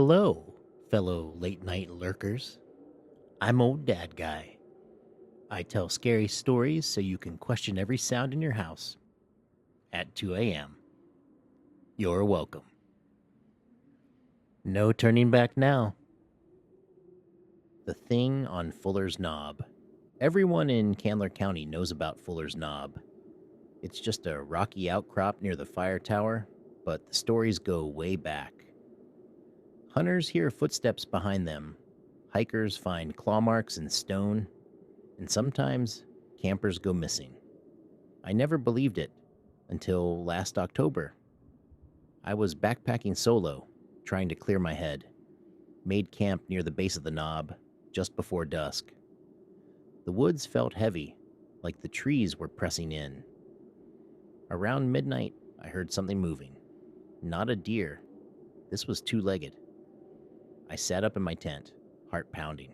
Hello, fellow late night lurkers. I'm OldDadGuy. I tell scary stories so you can question every sound in your house at 2 a.m. You're welcome. No turning back now. The Thing on Fuller's Knob. Everyone in Candler County knows about Fuller's Knob. It's just a rocky outcrop near the fire tower, but the stories go way back. Hunters hear footsteps behind them. Hikers find claw marks in stone, and sometimes campers go missing. I never believed it until last October. I was backpacking solo, trying to clear my head. Made camp near the base of the knob, just before dusk. The woods felt heavy, like the trees were pressing in. Around midnight, I heard something moving. Not a deer. This was two-legged. I sat up in my tent, heart pounding.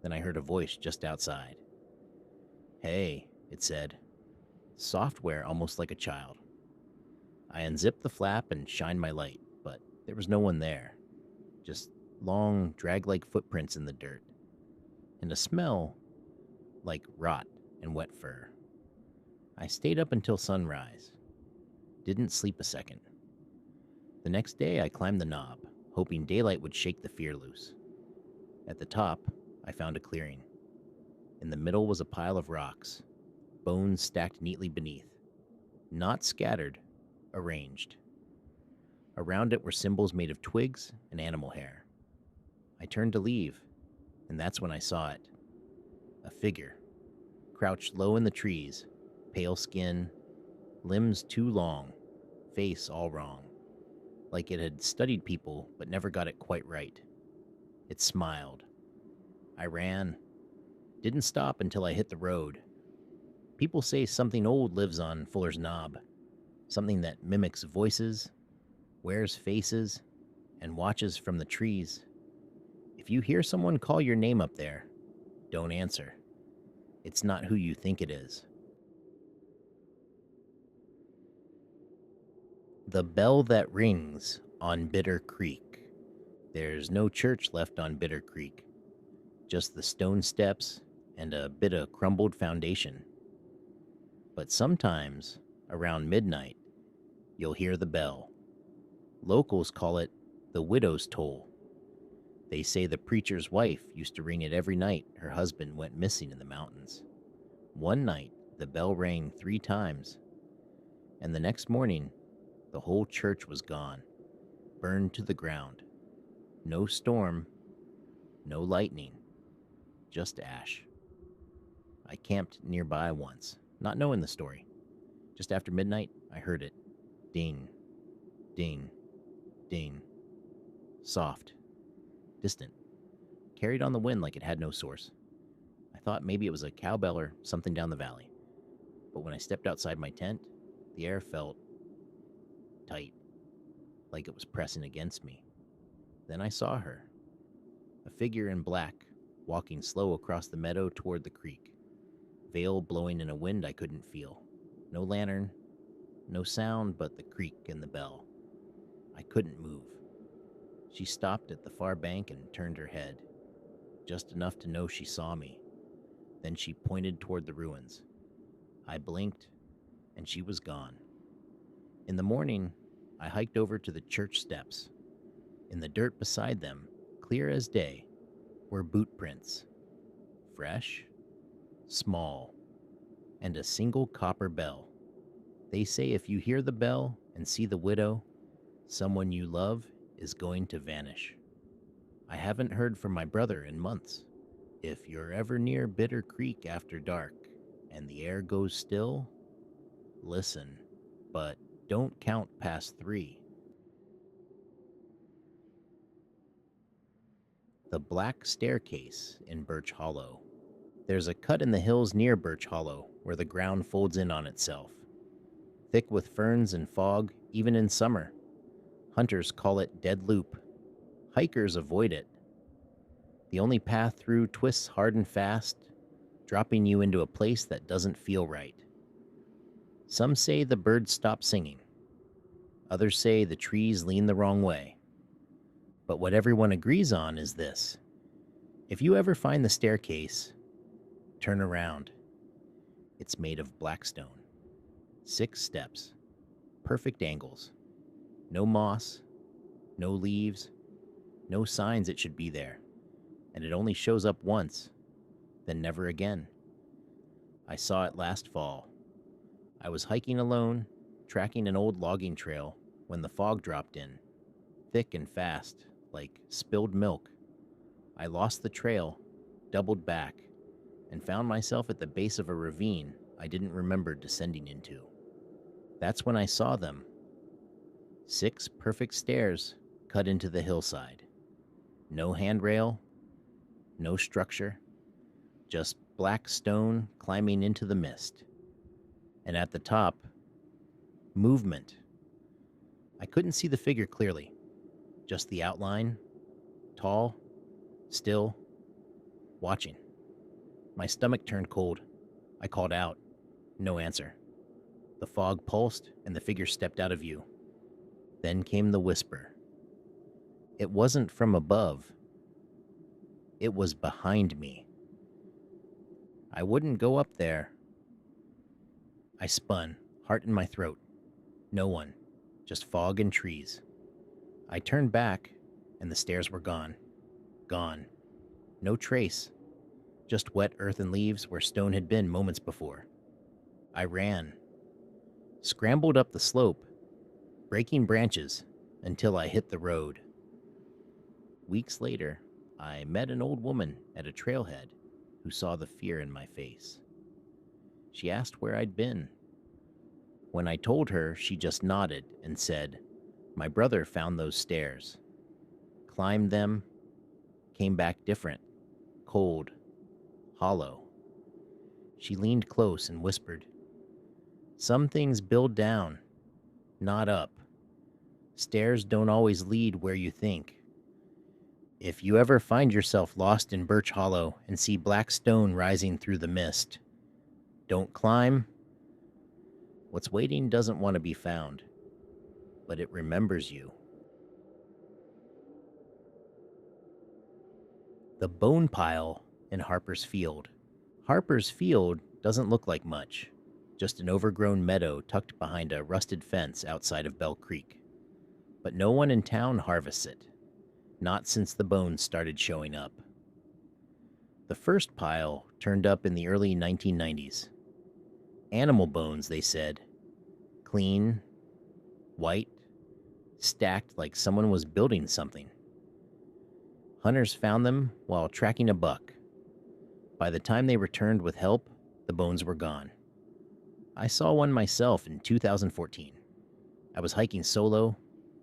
Then I heard a voice just outside. "Hey," it said. Software almost like a child. I unzipped the flap and shined my light, but there was no one there. Just long, drag-like footprints in the dirt. And a smell like rot and wet fur. I stayed up until sunrise. Didn't sleep a second. The next day, I climbed the knob, hoping daylight would shake the fear loose. At the top, I found a clearing. In the middle was a pile of rocks, bones stacked neatly beneath, not scattered, arranged. Around it were symbols made of twigs and animal hair. I turned to leave, and that's when I saw it. A figure, crouched low in the trees, pale skin, limbs too long, face all wrong. Like it had studied people but never got it quite right. It smiled. I ran. Didn't stop until I hit the road. People say something old lives on Fuller's Knob. Something that mimics voices, wears faces, and watches from the trees. If you hear someone call your name up there, don't answer. It's not who you think it is. The Bell That Rings on Bitter Creek. There's no church left on Bitter Creek. Just the stone steps and a bit of crumbled foundation. But sometimes, around midnight, you'll hear the bell. Locals call it the widow's toll. They say the preacher's wife used to ring it every night her husband went missing in the mountains. One night, the bell rang 3 times, and the next morning, the whole church was gone, burned to the ground. No storm, no lightning, just ash. I camped nearby once, not knowing the story. Just after midnight, I heard it. Ding, ding, ding. Soft, distant, carried on the wind like it had no source. I thought maybe it was a cowbell or something down the valley. But when I stepped outside my tent, the air felt tight, like it was pressing against me. Then I saw her, a figure in black, walking slow across the meadow toward the creek, veil blowing in a wind I couldn't feel. No lantern, no sound but the creek and the bell. I couldn't move. She stopped at the far bank and turned her head, just enough to know she saw me. Then she pointed toward the ruins. I blinked, and she was gone. In the morning, I hiked over to the church steps. In the dirt beside them, clear as day, were boot prints. Fresh, small, and a single copper bell. They say if you hear the bell and see the widow, someone you love is going to vanish. I haven't heard from my brother in months. If you're ever near Bitter Creek after dark and the air goes still, listen, but don't count past 3. The Black Staircase in Birch Hollow. There's a cut in the hills near Birch Hollow where the ground folds in on itself. Thick with ferns and fog, even in summer. Hunters call it Dead Loop. Hikers avoid it. The only path through twists hard and fast, dropping you into a place that doesn't feel right. Some say the birds stop singing. Others say the trees lean the wrong way. But what everyone agrees on is this: if you ever find the staircase, turn around. It's made of black stone. 6 steps, perfect angles, no moss, no leaves, no signs it should be there, and it only shows up once, then never again. I saw it last fall. I was hiking alone, tracking an old logging trail, when the fog dropped in, thick and fast, like spilled milk. I lost the trail, doubled back, and found myself at the base of a ravine I didn't remember descending into. That's when I saw them. 6 perfect stairs cut into the hillside. No handrail, no structure, just black stone climbing into the mist. And at the top, movement. I couldn't see the figure clearly, just the outline, tall, still, watching. My stomach turned cold. I called out. No answer. The fog pulsed and the figure stepped out of view. Then came the whisper. It wasn't from above. It was behind me. I wouldn't go up there. I spun, heart in my throat. No one, just fog and trees. I turned back, and the stairs were gone. Gone. No trace. Just wet earth and leaves where stone had been moments before. I ran. Scrambled up the slope, breaking branches until I hit the road. Weeks later, I met an old woman at a trailhead who saw the fear in my face. She asked where I'd been. When I told her, she just nodded and said, "My brother found those stairs, climbed them, came back different, cold, hollow." She leaned close and whispered, "Some things build down, not up. Stairs don't always lead where you think. If you ever find yourself lost in Birch Hollow and see black stone rising through the mist, don't climb. What's waiting doesn't want to be found, but it remembers you." The bone pile in Harper's Field. Harper's Field doesn't look like much, just an overgrown meadow tucked behind a rusted fence outside of Bell Creek. But no one in town harvests it, not since the bones started showing up. The first pile turned up in the early 1990s. Animal bones, they said. Clean, white, stacked like someone was building something. Hunters found them while tracking a buck. By the time they returned with help, the bones were gone. I saw one myself in 2014. I was hiking solo,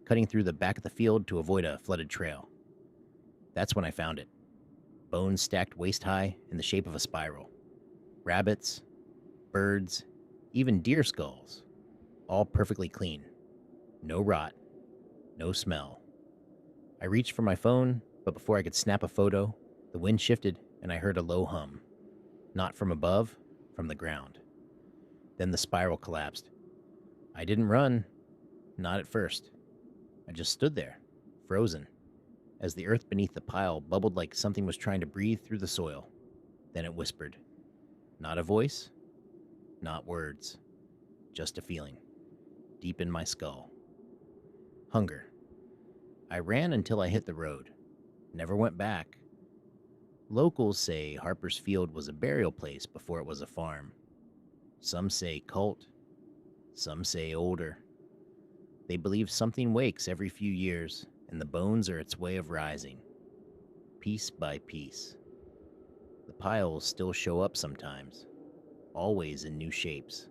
cutting through the back of the field to avoid a flooded trail. That's when I found it. Bones stacked waist-high in the shape of a spiral. Rabbits, birds, even deer skulls, all perfectly clean. No rot, no smell. I reached for my phone, but before I could snap a photo, the wind shifted and I heard a low hum. Not from above, from the ground. Then the spiral collapsed. I didn't run, not at first. I just stood there, frozen, as the earth beneath the pile bubbled like something was trying to breathe through the soil. Then it whispered. Not a voice, not words, just a feeling, deep in my skull. Hunger. I ran until I hit the road. Never went back. Locals say Harper's Field was a burial place before it was a farm. Some say cult, some say older. They believe something wakes every few years, and the bones are its way of rising, piece by piece. The piles still show up sometimes, always in new shapes,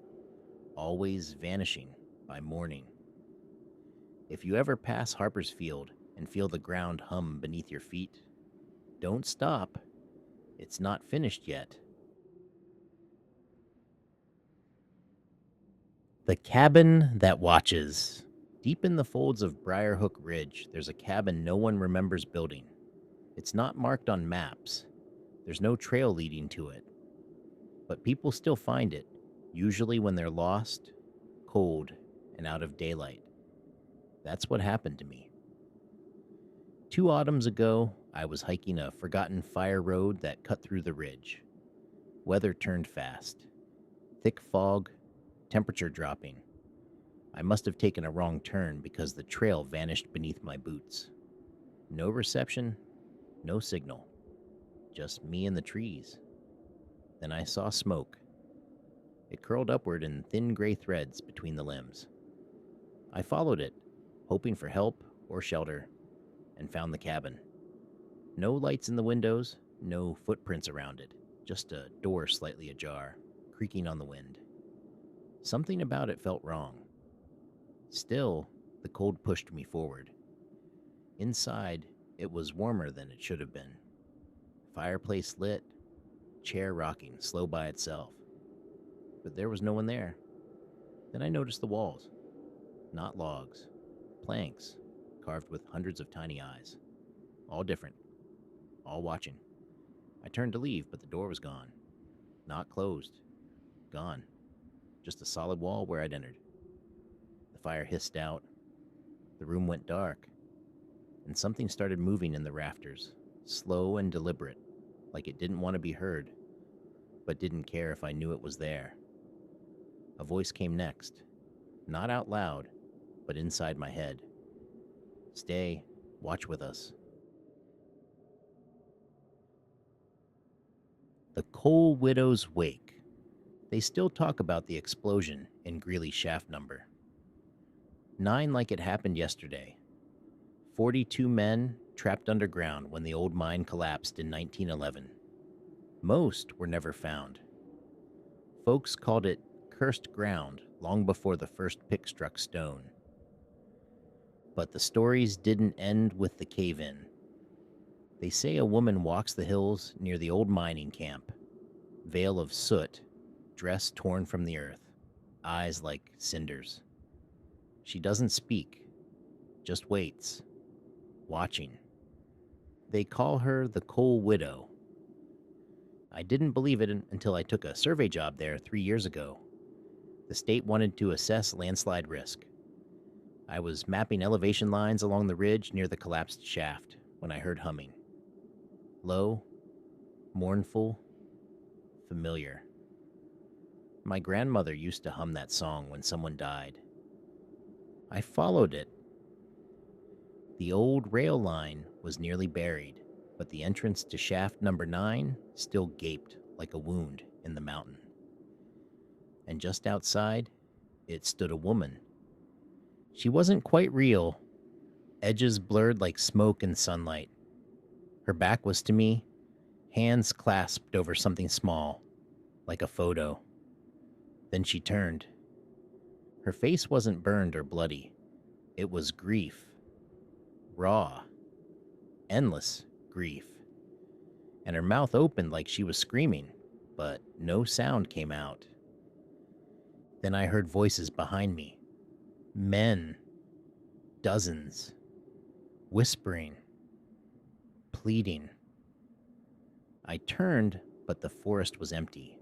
always vanishing by morning. If you ever pass Harper's Field and feel the ground hum beneath your feet, don't stop. It's not finished yet. The Cabin That Watches. Deep in the folds of Briarhook Ridge, there's a cabin no one remembers building. It's not marked on maps. There's no trail leading to it. But people still find it, usually when they're lost, cold, and out of daylight. That's what happened to me. 2 autumns ago, I was hiking a forgotten fire road that cut through the ridge. Weather turned fast. Thick fog, temperature dropping. I must have taken a wrong turn because the trail vanished beneath my boots. No reception, no signal. Just me and the trees. Then I saw smoke. It curled upward in thin gray threads between the limbs. I followed it, hoping for help or shelter, and found the cabin. No lights in the windows, no footprints around it, just a door slightly ajar, creaking on the wind. Something about it felt wrong. Still, the cold pushed me forward. Inside, it was warmer than it should have been. Fireplace lit, chair rocking slow by itself. But there was no one there. Then I noticed the walls. Not logs, planks, carved with hundreds of tiny eyes. All different, all watching. I turned to leave, but the door was gone. Not closed. Gone. Just a solid wall where I'd entered. The fire hissed out. The room went dark. And something started moving in the rafters, slow and deliberate, like it didn't want to be heard, but didn't care if I knew it was there. A voice came next, not out loud, but inside my head. Stay, watch with us. The Coal Widow's Wake. They still talk about the explosion in Greeley shaft number. 9 like it happened yesterday. 42 men trapped underground when the old mine collapsed in 1911. Most were never found. Folks called it cursed ground long before the first pick struck stone. But the stories didn't end with the cave-in. They say a woman walks the hills near the old mining camp, veil of soot, dress torn from the earth, eyes like cinders. She doesn't speak, just waits, watching. They call her the Coal Widow. I didn't believe it until I took a survey job there 3 years ago. The state wanted to assess landslide risk. I was mapping elevation lines along the ridge near the collapsed shaft when I heard humming. Low, mournful, familiar. My grandmother used to hum that song when someone died. I followed it. The old rail line was nearly buried, but the entrance to shaft number 9 still gaped like a wound in the mountain. And just outside, it stood a woman. She wasn't quite real, edges blurred like smoke in sunlight. Her back was to me, hands clasped over something small, like a photo. Then she turned. Her face wasn't burned or bloody. It was grief. Raw. Endless grief. And her mouth opened like she was screaming, but no sound came out. Then I heard voices behind me. Men. Dozens. Whispering. Pleading. I turned, but the forest was empty.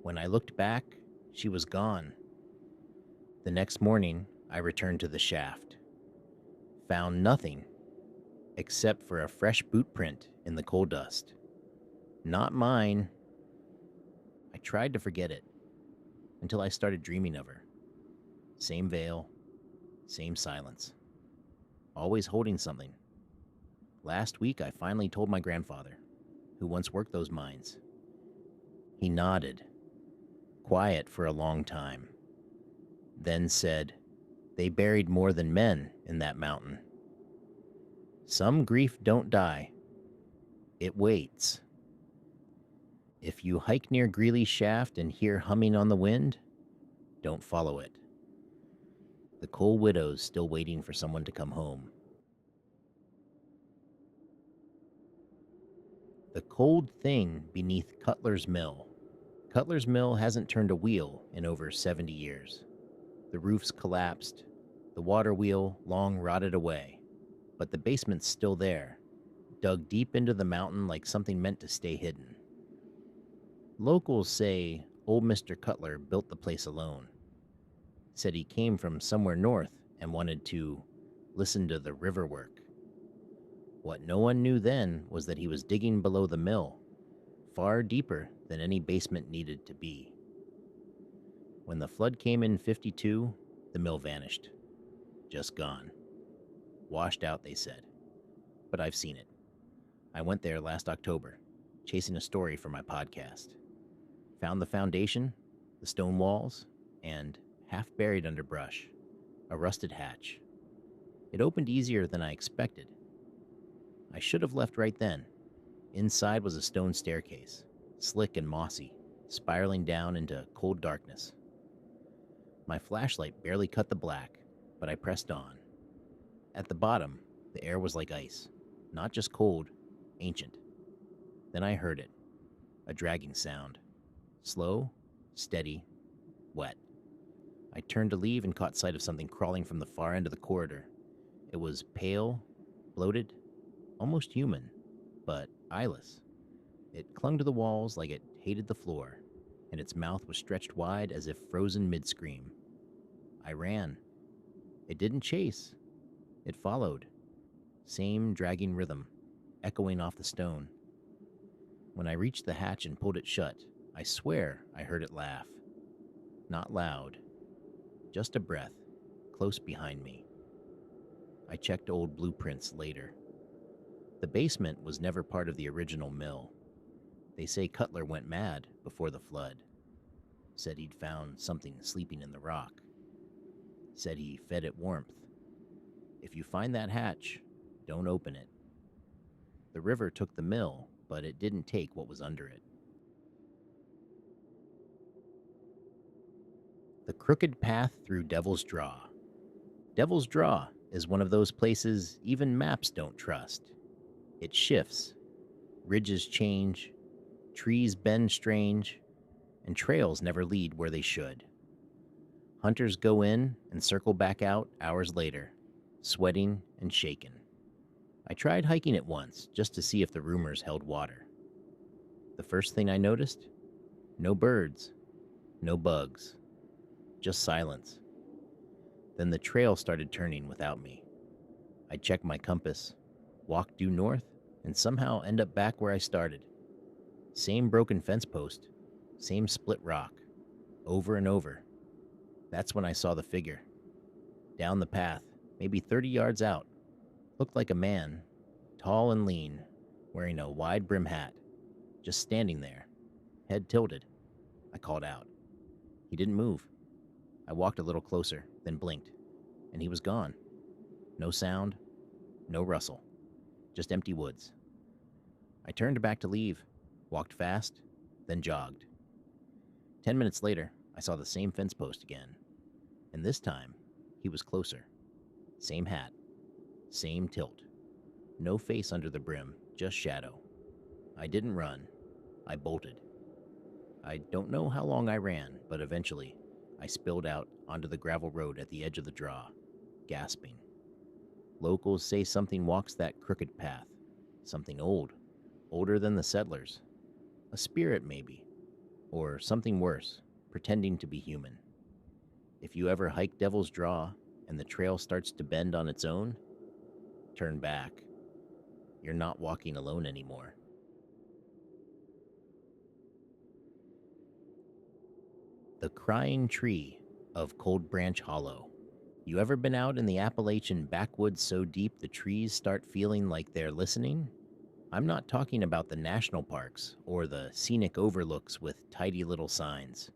When I looked back, she was gone. The next morning, I returned to the shaft. Found nothing, except for a fresh boot print in the coal dust. Not mine. I tried to forget it, until I started dreaming of her. Same veil, same silence. Always holding something. Last week, I finally told my grandfather, who once worked those mines. He nodded, quiet for a long time, then said, "They buried more than men in that mountain. Some grief don't die. It waits. If you hike near Greeley's shaft and hear humming on the wind, don't follow it. The Coal Widow's still waiting for someone to come home." The cold thing beneath Cutler's Mill. Cutler's Mill hasn't turned a wheel in over 70 years. The roof's collapsed, the water wheel long rotted away, but the basement's still there, dug deep into the mountain like something meant to stay hidden. Locals say old Mr. Cutler built the place alone. Said he came from somewhere north and wanted to listen to the river work. What no one knew then was that he was digging below the mill, far deeper than any basement needed to be. When the flood came in '52, the mill vanished. Just gone. Washed out, they said. But I've seen it. I went there last October, chasing a story for my podcast. Found the foundation, the stone walls, and, half buried under brush, a rusted hatch. It opened easier than I expected. I should have left right then. Inside was a stone staircase, slick and mossy, spiraling down into cold darkness. My flashlight barely cut the black, but I pressed on. At the bottom, the air was like ice, not just cold, ancient. Then I heard it, a dragging sound. Slow, steady, wet. I turned to leave and caught sight of something crawling from the far end of the corridor. It was pale, bloated, almost human, but eyeless. It clung to the walls like it hated the floor, and its mouth was stretched wide as if frozen mid-scream. I ran. It didn't chase. It followed. Same dragging rhythm, echoing off the stone. When I reached the hatch and pulled it shut, I swear I heard it laugh. Not loud, just a breath, close behind me. I checked old blueprints later. The basement was never part of the original mill. They say Cutler went mad before the flood. Said he'd found something sleeping in the rock. Said he fed it warmth. If you find that hatch, don't open it. The river took the mill, but it didn't take what was under it. The crooked path through Devil's Draw. Devil's Draw is one of those places even maps don't trust. It shifts. Ridges change. Trees bend strange. And trails never lead where they should. Hunters go in and circle back out hours later, sweating and shaken. I tried hiking it once just to see if the rumors held water. The first thing I noticed? No birds, no bugs, just silence. Then the trail started turning without me. I'd check my compass, walk due north, and somehow end up back where I started. Same broken fence post, same split rock, over and over. That's when I saw the figure. Down the path, maybe 30 yards out, looked like a man, tall and lean, wearing a wide brim hat, just standing there, head tilted. I called out. He didn't move. I walked a little closer, then blinked, and he was gone. No sound, no rustle, just empty woods. I turned back to leave, walked fast, then jogged. 10 minutes later, I saw the same fence post again, and this time, he was closer. Same hat, same tilt. No face under the brim, just shadow. I didn't run. I bolted. I don't know how long I ran, but eventually, I spilled out onto the gravel road at the edge of the draw, gasping. Locals say something walks that crooked path. Something old, older than the settlers. A spirit, maybe. Or something worse, pretending to be human. If you ever hike Devil's Draw and the trail starts to bend on its own, turn back. You're not walking alone anymore. The Crying Tree of Cold Branch Hollow. You ever been out in the Appalachian backwoods so deep the trees start feeling like they're listening? I'm not talking about the national parks or the scenic overlooks with tidy little signs.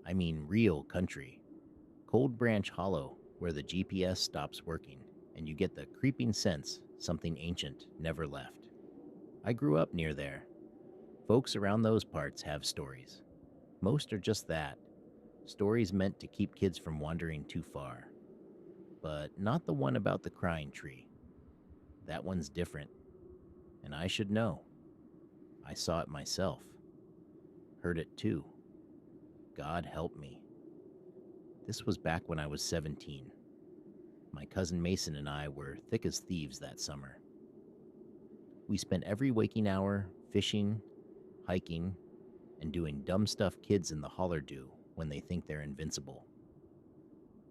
I mean real country. Cold Branch Hollow, where the GPS stops working and you get the creeping sense something ancient never left. I grew up near there. Folks around those parts have stories. Most are just that. Stories meant to keep kids from wandering too far. But not the one about the crying tree. That one's different. And I should know. I saw it myself. Heard it too. God help me. This was back when I was 17. My cousin Mason and I were thick as thieves that summer. We spent every waking hour fishing, hiking, and doing dumb stuff kids in the holler do when they think they're invincible.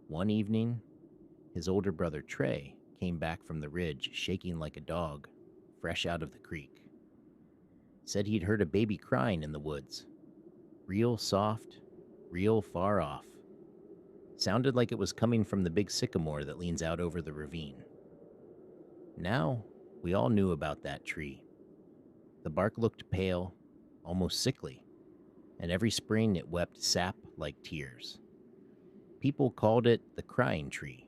One evening, his older brother Trey came back from the ridge shaking like a dog. fresh out of the creek. Said he'd heard a baby crying in the woods. Real soft, real far off. Sounded like it was coming from the big sycamore that leans out over the ravine. Now, we all knew about that tree. The bark looked pale, almost sickly, and every spring it wept sap like tears. People called it the crying tree.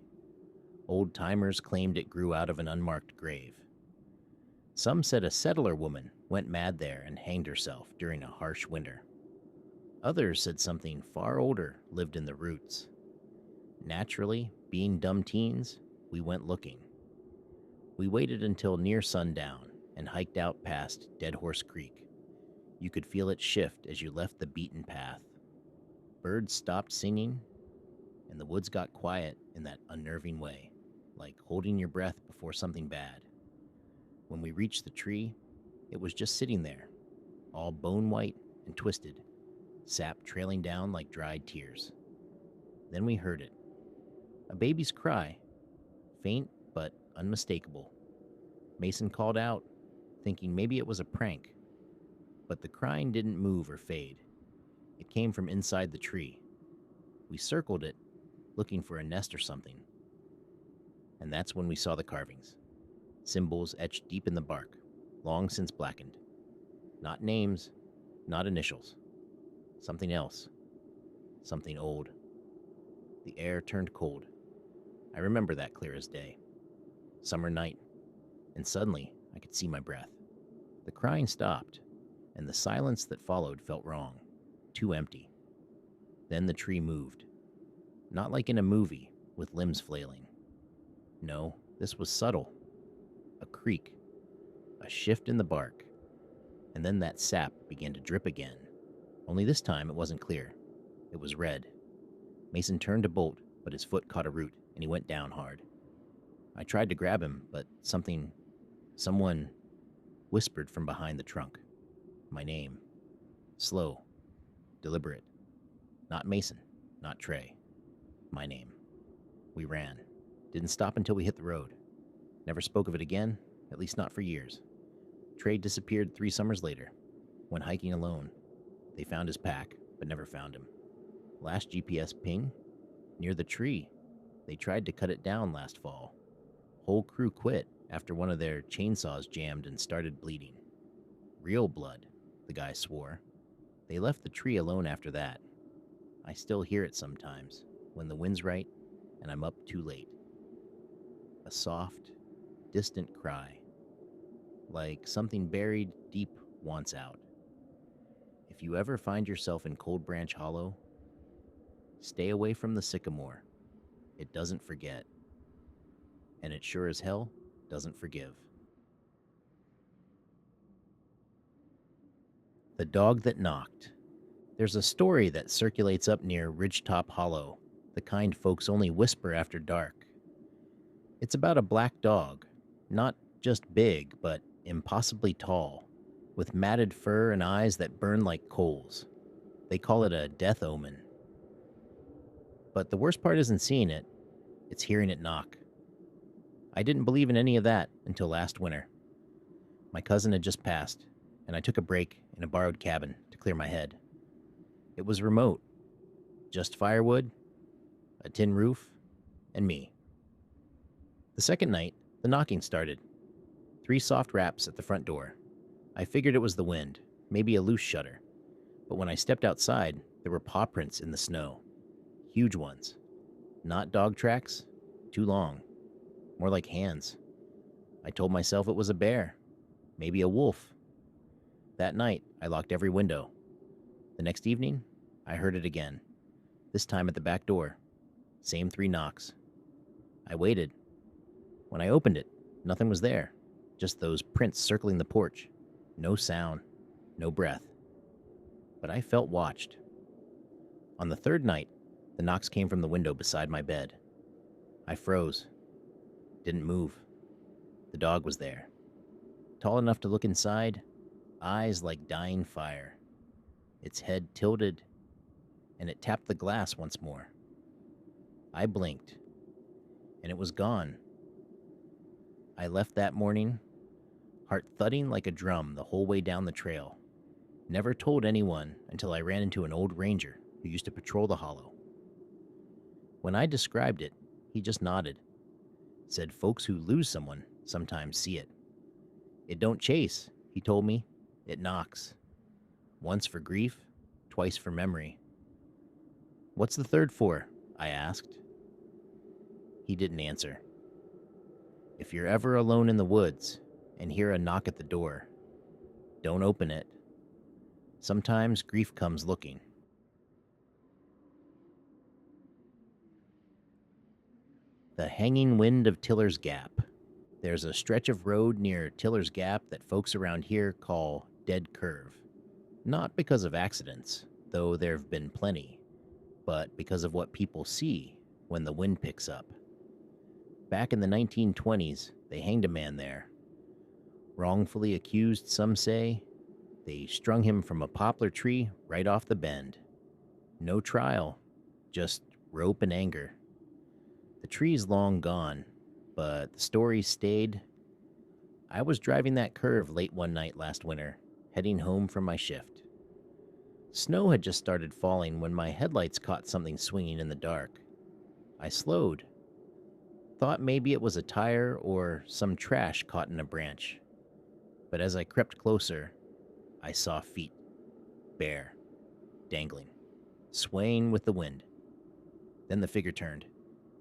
Old-timers claimed it grew out of an unmarked grave. Some said a settler woman went mad there and hanged herself during a harsh winter. Others said something far older lived in the roots. Naturally, being dumb teens, we went looking. We waited until near sundown and hiked out past Dead Horse Creek. You could feel it shift as you left the beaten path. Birds stopped singing, and the woods got quiet in that unnerving way, like holding your breath before something bad. When we reached the tree, it was just sitting there, all bone white and twisted, sap trailing down like dried tears. Then we heard it. A baby's cry, faint but unmistakable. Mason called out, thinking maybe it was a prank. But the crying didn't move or fade. It came from inside the tree. We circled it, looking for a nest or something. And that's when we saw the carvings. Symbols etched deep in the bark, long since blackened. Not names, not initials. Something else. Something old. The air turned cold. I remember that clear as day. Summer night. And suddenly, I could see my breath. The crying stopped, and the silence that followed felt wrong. Too empty. Then the tree moved. Not like in a movie, with limbs flailing. No, this was subtle. A creak. A shift in the bark. And then that sap began to drip again. Only this time it wasn't clear. It was red. Mason turned to bolt, but his foot caught a root, and he went down hard. I tried to grab him, but someone whispered from behind the trunk. My name. Slow. Deliberate. Not Mason. Not Trey. My name. We ran. Didn't stop until we hit the road. Never spoke of it again, at least not for years. Trey disappeared 3 summers later. Went hiking alone. They found his pack, but never found him. Last GPS ping? Near the tree. They tried to cut it down last fall. Whole crew quit after one of their chainsaws jammed and started bleeding. Real blood, the guy swore. They left the tree alone after that. I still hear it sometimes, when the wind's right and I'm up too late. A soft, distant cry, like something buried deep wants out. If you ever find yourself in Cold Branch Hollow, stay away from the sycamore. It doesn't forget. And it sure as hell doesn't forgive. The Dog That Knocked. There's a story that circulates up near Ridgetop Hollow, the kind folks only whisper after dark. It's about a black dog, not just big, but impossibly tall, with matted fur and eyes that burn like coals. They call it a death omen. But the worst part isn't seeing it, it's hearing it knock. I didn't believe in any of that until last winter. My cousin had just passed, and I took a break in a borrowed cabin to clear my head. It was remote. Just firewood, a tin roof, and me. The second night, the knocking started. 3 soft raps at the front door. I figured it was the wind, maybe a loose shutter. But when I stepped outside, there were paw prints in the snow. Huge ones. Not dog tracks, too long. More like hands. I told myself it was a bear, maybe a wolf. That night, I locked every window. The next evening, I heard it again. This time at the back door. Same 3 knocks. I waited. When I opened it, nothing was there. Just those prints circling the porch. No sound, no breath. But I felt watched. On the 3rd night, the knocks came from the window beside my bed. I froze. Didn't move. The dog was there. Tall enough to look inside, eyes like dying fire. Its head tilted, and it tapped the glass once more. I blinked, and it was gone. I left that morning, heart thudding like a drum the whole way down the trail. Never told anyone until I ran into an old ranger who used to patrol the hollow. When I described it, he just nodded. Said folks who lose someone sometimes see it. It don't chase, he told me. It knocks. Once for grief, twice for memory. What's the third for? I asked. He didn't answer. If you're ever alone in the woods and hear a knock at the door, don't open it. Sometimes grief comes looking. The hanging wind of Tiller's Gap. There's a stretch of road near Tiller's Gap that folks around here call Dead Curve. Not because of accidents, though there have been plenty, but because of what people see when the wind picks up. Back in the 1920s, they hanged a man there. Wrongfully accused, some say. They strung him from a poplar tree right off the bend. No trial, just rope and anger. The tree's long gone, but the story stayed. I was driving that curve late one night last winter, heading home from my shift. Snow had just started falling when my headlights caught something swinging in the dark. I slowed. Thought maybe it was a tire or some trash caught in a branch. But as I crept closer, I saw feet, bare, dangling, swaying with the wind. Then the figure turned,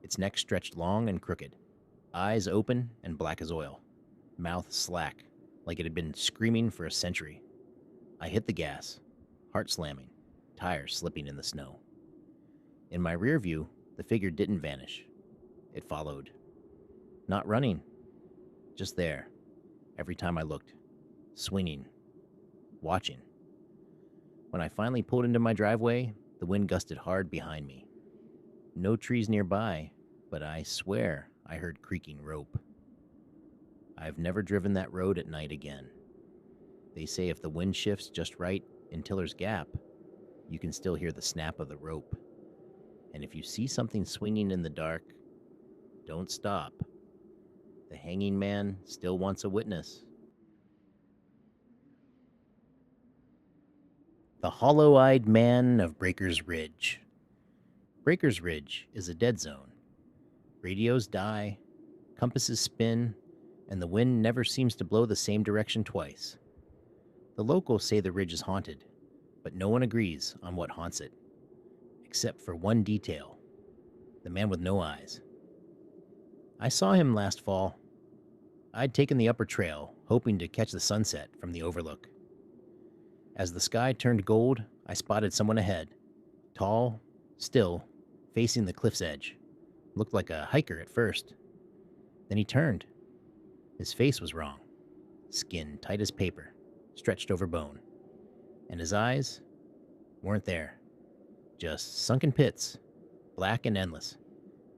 its neck stretched long and crooked, eyes open and black as oil, mouth slack, like it had been screaming for a century. I hit the gas, heart slamming, tires slipping in the snow. In my rear view, the figure didn't vanish. It followed. Not running, just there, every time I looked, swinging, watching. When I finally pulled into my driveway, the wind gusted hard behind me. No trees nearby, but I swear I heard creaking rope. I've never driven that road at night again. They say if the wind shifts just right in Tiller's Gap, you can still hear the snap of the rope. And if you see something swinging in the dark, don't stop. The hanging man still wants a witness. The hollow-eyed man of Breaker's Ridge. Breaker's Ridge is a dead zone. Radios die, compasses spin, and the wind never seems to blow the same direction twice. The locals say the ridge is haunted, but no one agrees on what haunts it, except for one detail: the man with no eyes. I saw him last fall. I'd taken the upper trail, hoping to catch the sunset from the overlook. As the sky turned gold, I spotted someone ahead, tall, still, facing the cliff's edge. Looked like a hiker at first. Then he turned. His face was wrong. Skin tight as paper, stretched over bone. And his eyes weren't there. Just sunken pits, black and endless.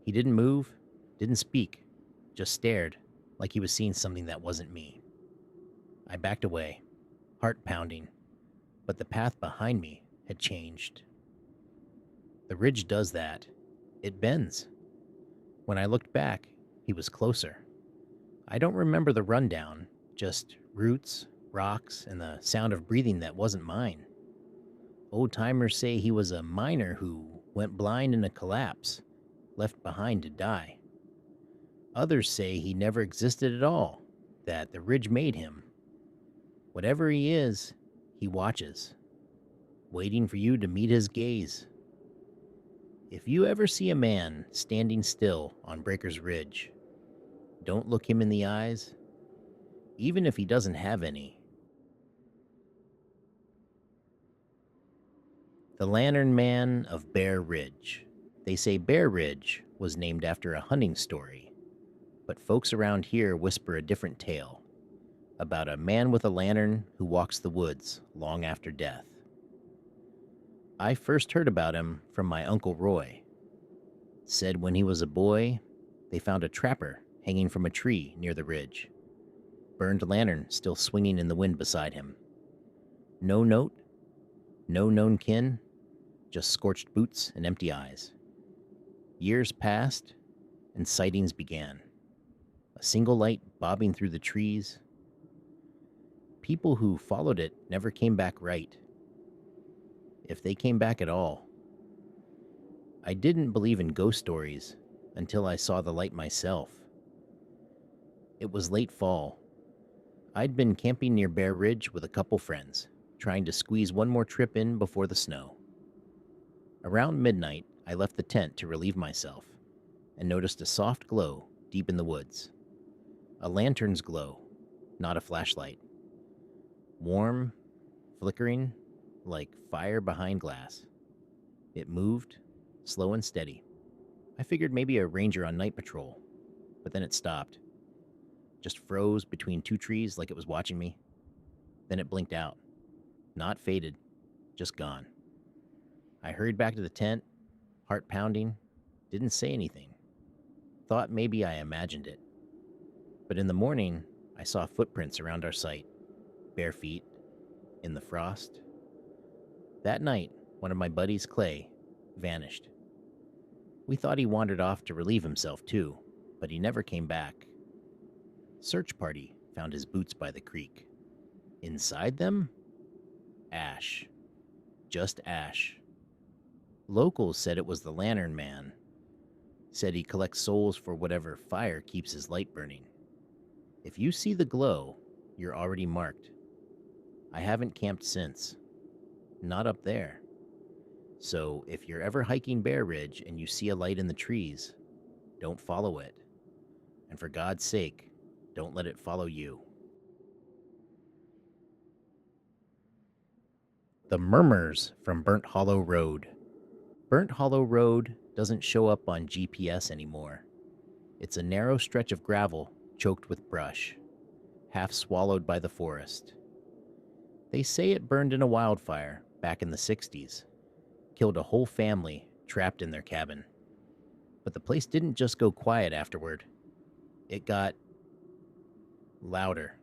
He didn't move, didn't speak, just stared like he was seeing something that wasn't me. I backed away, heart pounding, but the path behind me had changed. The ridge does that. It bends. When I looked back, he was closer. I don't remember the rundown, just roots, rocks, and the sound of breathing that wasn't mine. Old-timers say he was a miner who went blind in a collapse, left behind to die. Others say he never existed at all, that the ridge made him. Whatever he is, he watches, waiting for you to meet his gaze. If you ever see a man standing still on Breaker's Ridge, don't look him in the eyes, even if he doesn't have any. The Lantern Man of Bear Ridge. They say Bear Ridge was named after a hunting story, but folks around here whisper a different tale about a man with a lantern who walks the woods long after death. I first heard about him from my Uncle Roy. Said when he was a boy, they found a trapper hanging from a tree near the ridge. Burned lantern still swinging in the wind beside him. No note, no known kin, just scorched boots and empty eyes. Years passed, and sightings began. A single light bobbing through the trees. people who followed it never came back right, if they came back at all. I didn't believe in ghost stories until I saw the light myself. It was late fall. I'd been camping near Bear Ridge with a couple friends, trying to squeeze one more trip in before the snow. Around midnight, I left the tent to relieve myself and noticed a soft glow deep in the woods. A lantern's glow, not a flashlight. Warm, flickering, like fire behind glass. It moved, slow and steady. I figured maybe a ranger on night patrol, but then it stopped. Just froze between two trees like it was watching me. Then it blinked out. Not faded, just gone. I hurried back to the tent, heart pounding, didn't say anything. Thought maybe I imagined it. But in the morning, I saw footprints around our site, bare feet, in the frost. That night, one of my buddies, Clay, vanished. We thought he wandered off to relieve himself too, but he never came back. Search party found his boots by the creek. Inside them? Ash. Just ash. Locals said it was the Lantern Man. Said he collects souls for whatever fire keeps his light burning. If you see the glow, you're already marked. I haven't camped since. Not up there. So if you're ever hiking Bear Ridge and you see a light in the trees, don't follow it. And for God's sake, don't let it follow you. The Murmurs from Burnt Hollow Road. Burnt Hollow Road doesn't show up on GPS anymore. It's a narrow stretch of gravel choked with brush, half swallowed by the forest. They say it burned in a wildfire back in the 60s, killed a whole family trapped in their cabin. But the place didn't just go quiet afterward. It got louder.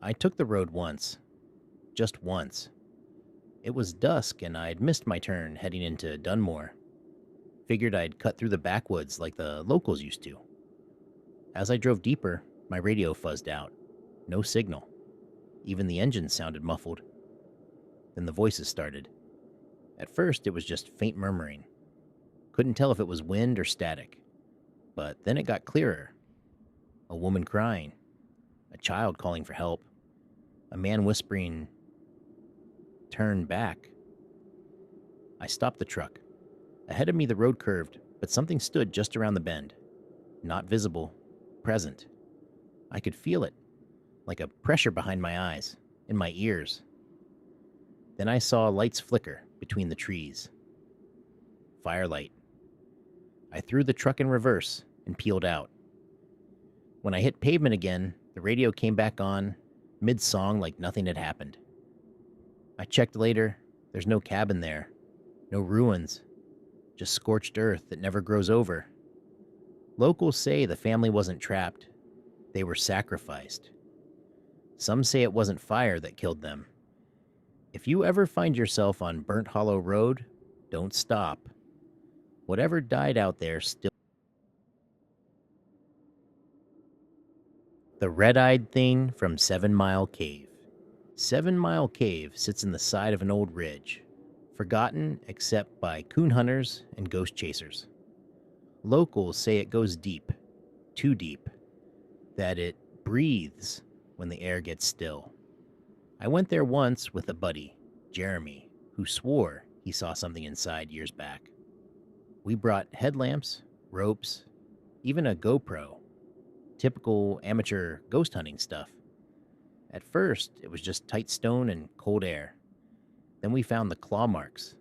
I took the road once. Just once. It was dusk and I'd missed my turn heading into Dunmore. Figured I'd cut through the backwoods like the locals used to. As I drove deeper, my radio fuzzed out. No signal. Even the engine sounded muffled. Then the voices started. At first, it was just faint murmuring. Couldn't tell if it was wind or static. But then it got clearer. A woman crying. A child calling for help. A man whispering, "Turn back." I stopped the truck. Ahead of me, the road curved, but something stood just around the bend. Not visible, present. I could feel it, like a pressure behind my eyes, in my ears. Then I saw lights flicker between the trees. Firelight. I threw the truck in reverse and peeled out. When I hit pavement again, the radio came back on, mid-song like nothing had happened. I checked later. There's no cabin there. No ruins. Just scorched earth that never grows over. Locals say the family wasn't trapped. They were sacrificed. Some say it wasn't fire that killed them. If you ever find yourself on Burnt Hollow Road, don't stop. Whatever died out there still. The red-eyed thing from 7 Mile Cave. 7 Mile Cave sits in the side of an old ridge, forgotten except by coon hunters and ghost chasers. Locals say it goes deep, too deep, that it breathes when the air gets still. I went there once with a buddy, Jeremy, who swore he saw something inside years back. We brought headlamps, ropes, even a GoPro. Typical amateur ghost hunting stuff. At first, it was just tight stone and cold air. Then we found the claw marks.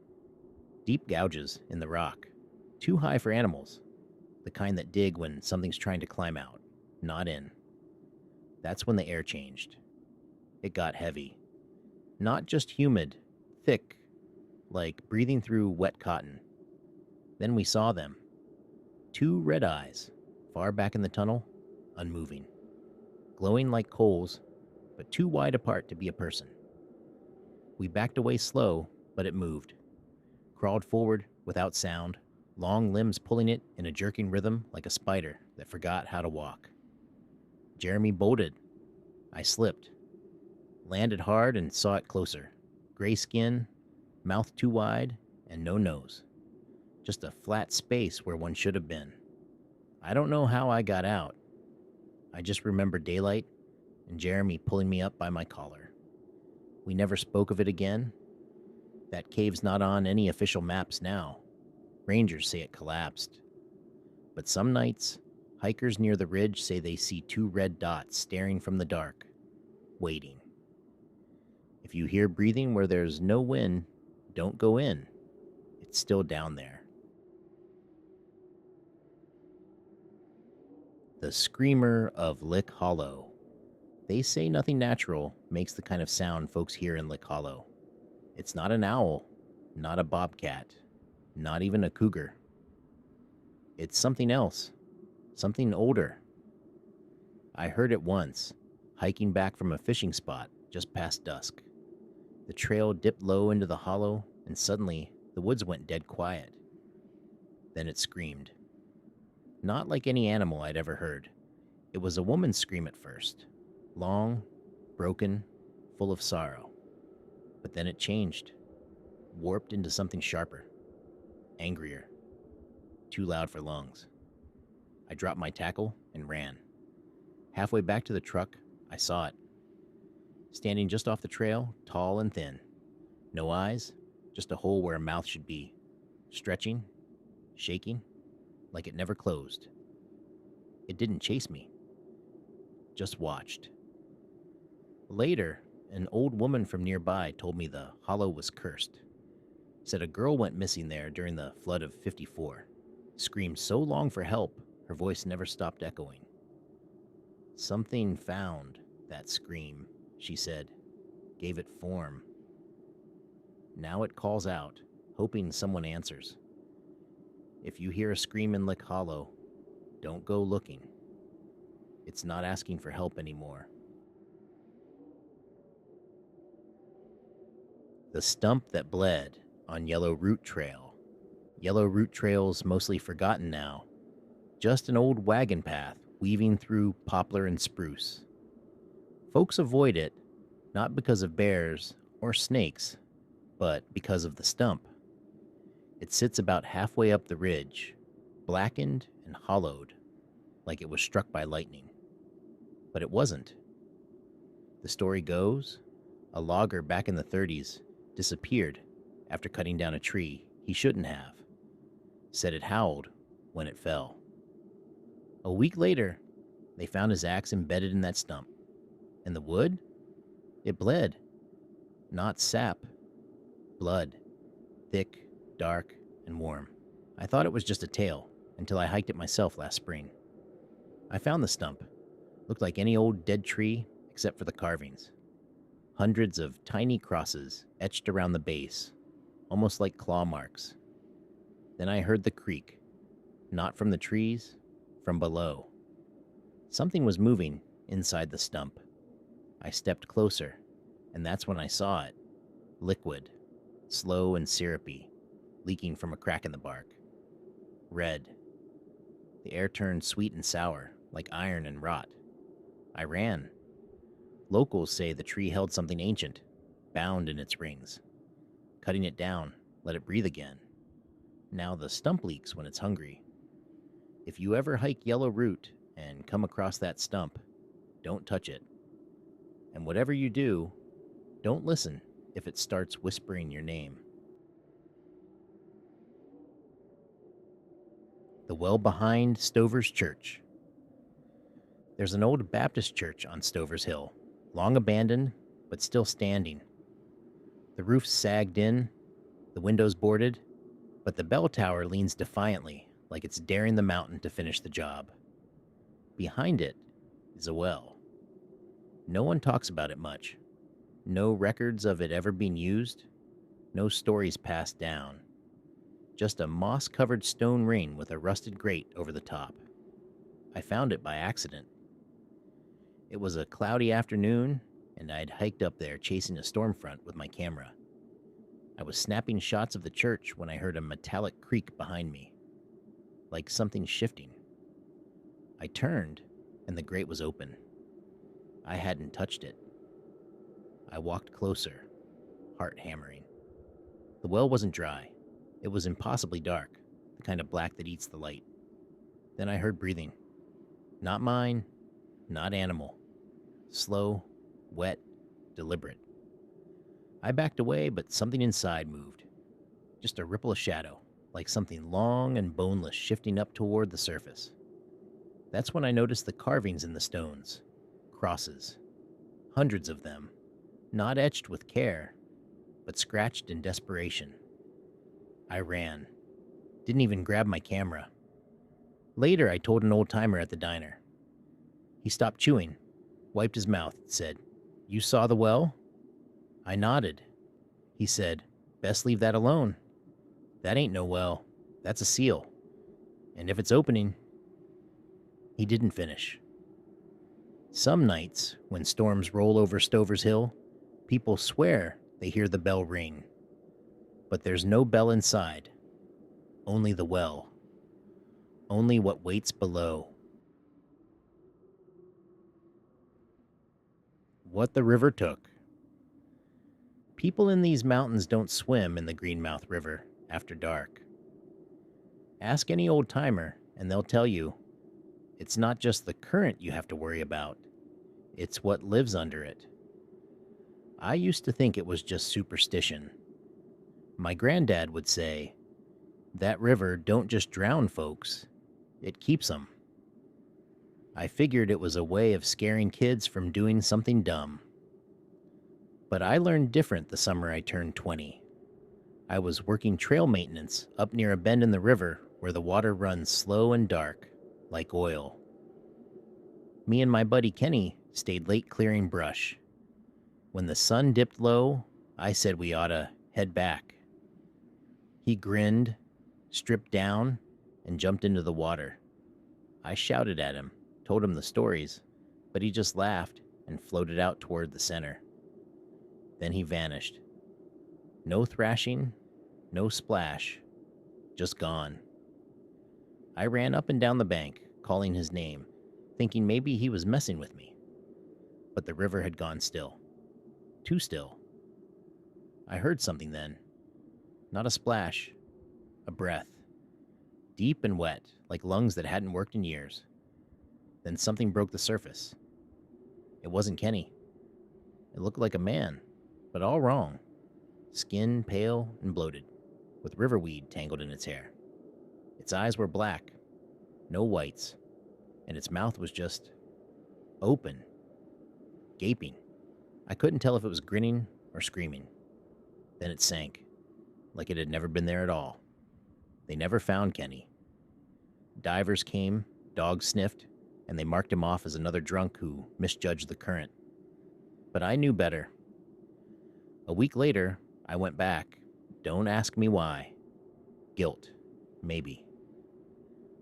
Deep gouges in the rock. Too high for animals. The kind that dig when something's trying to climb out, not in. That's when the air changed. It got heavy. Not just humid, thick, like breathing through wet cotton. Then we saw them. 2 red eyes, far back in the tunnel, unmoving. Glowing like coals, but too wide apart to be a person. We backed away slow, but it moved. Crawled forward without sound, long limbs pulling it in a jerking rhythm like a spider that forgot how to walk. Jeremy bolted. I slipped. Landed hard and saw it closer. Gray skin, mouth too wide, and no nose. Just a flat space where one should have been. I don't know how I got out. I just remember daylight and Jeremy pulling me up by my collar. We never spoke of it again. That cave's not on any official maps now. Rangers say it collapsed. But some nights, hikers near the ridge say they see two red dots staring from the dark, waiting. If you hear breathing where there's no wind, don't go in. It's still down there. The Screamer of Lick Hollow. They say nothing natural makes the kind of sound folks hear in Lick Hollow. It's not an owl, not a bobcat, not even a cougar. It's something else, something older. I heard it once, hiking back from a fishing spot just past dusk. The trail dipped low into the hollow, and suddenly the woods went dead quiet. Then it screamed. Not like any animal I'd ever heard. It was a woman's scream at first. Long, broken, full of sorrow. But then it changed, warped into something sharper, angrier, too loud for lungs. I dropped my tackle and ran. Halfway back to the truck, I saw it. Standing just off the trail, tall and thin. No eyes, just a hole where a mouth should be. Stretching, shaking, like it never closed. It didn't chase me, just watched. Later, an old woman from nearby told me the hollow was cursed. Said a girl went missing there during the flood of '54. Screamed so long for help, her voice never stopped echoing. Something found that scream, she said, gave it form. Now it calls out, hoping someone answers. If you hear a scream in Lick Hollow, don't go looking. It's not asking for help anymore. The Stump That Bled on Yellow Root Trail. Yellow Root Trail's mostly forgotten now. Just an old wagon path weaving through poplar and spruce. Folks avoid it, not because of bears or snakes, but because of the stump. It sits about halfway up the ridge, blackened and hollowed, like it was struck by lightning. But it wasn't. The story goes, a logger back in the '30s disappeared after cutting down a tree he shouldn't have. Said it howled when it fell. A week later, they found his axe embedded in that stump. And the wood? It bled. Not sap. Blood. Thick, dark, and warm. I thought it was just a tale until I hiked it myself last spring. I found the stump. Looked like any old dead tree except for the carvings. Hundreds of tiny crosses etched around the base, almost like claw marks. Then I heard the creak, not from the trees, from below. Something was moving inside the stump. I stepped closer, and that's when I saw it. Liquid, slow and syrupy, leaking from a crack in the bark. Red. The air turned sweet and sour, like iron and rot. I ran. Locals say the tree held something ancient, bound in its rings. Cutting it down, let it breathe again. Now the stump leaks when it's hungry. If you ever hike Yellow Root and come across that stump, don't touch it. And whatever you do, don't listen if it starts whispering your name. The well behind Stover's Church. There's an old Baptist church on Stover's Hill, long abandoned, but still standing. The roof sagged in, the windows boarded, but the bell tower leans defiantly, like it's daring the mountain to finish the job. Behind it is a well. No one talks about it much. No records of it ever being used. No stories passed down. Just a moss-covered stone ring with a rusted grate over the top. I found it by accident. It was a cloudy afternoon, and I'd hiked up there chasing a storm front with my camera. I was snapping shots of the church when I heard a metallic creak behind me, like something shifting. I turned, and the grate was open. I hadn't touched it. I walked closer, heart hammering. The well wasn't dry. It was impossibly dark, the kind of black that eats the light. Then I heard breathing. Not mine, not animal. Slow, wet, deliberate. I backed away, but something inside moved. Just a ripple of shadow, like something long and boneless shifting up toward the surface. That's when I noticed the carvings in the stones. Crosses. Hundreds of them. Not etched with care, but scratched in desperation. I ran. Didn't even grab my camera. Later, I told an old-timer at the diner. He stopped chewing, wiped his mouth, and said, "You saw the well?" I nodded. He said, "Best leave that alone. That ain't no well. That's a seal. And if it's opening..." He didn't finish. Some nights, when storms roll over Stover's Hill, people swear they hear the bell ring. But there's no bell inside. Only the well. Only what waits below. What the river took. People in these mountains don't swim in the Greenmouth River after dark. Ask any old-timer, and they'll tell you, it's not just the current you have to worry about. It's what lives under it. I used to think it was just superstition. My granddad would say, that river don't just drown folks, it keeps them. I figured it was a way of scaring kids from doing something dumb. But I learned different the summer I turned 20. I was working trail maintenance up near a bend in the river where the water runs slow and dark, like oil. Me and my buddy Kenny stayed late clearing brush. When the sun dipped low, I said we oughta head back. He grinned, stripped down, and jumped into the water. I shouted at him, told him the stories, but he just laughed and floated out toward the center. Then he vanished. No thrashing, no splash, just gone. I ran up and down the bank, calling his name, thinking maybe he was messing with me. But the river had gone still. Too still. I heard something then. Not a splash, a breath. Deep and wet, like lungs that hadn't worked in years. Then something broke the surface. It wasn't Kenny. It looked like a man, but all wrong. Skin pale and bloated, with riverweed tangled in its hair. Its eyes were black, no whites, and its mouth was just open, gaping. I couldn't tell if it was grinning or screaming. Then it sank, like it had never been there at all. They never found Kenny. Divers came, dogs sniffed, and they marked him off as another drunk who misjudged the current. But I knew better. A week later, I went back. Don't ask me why. Guilt, maybe.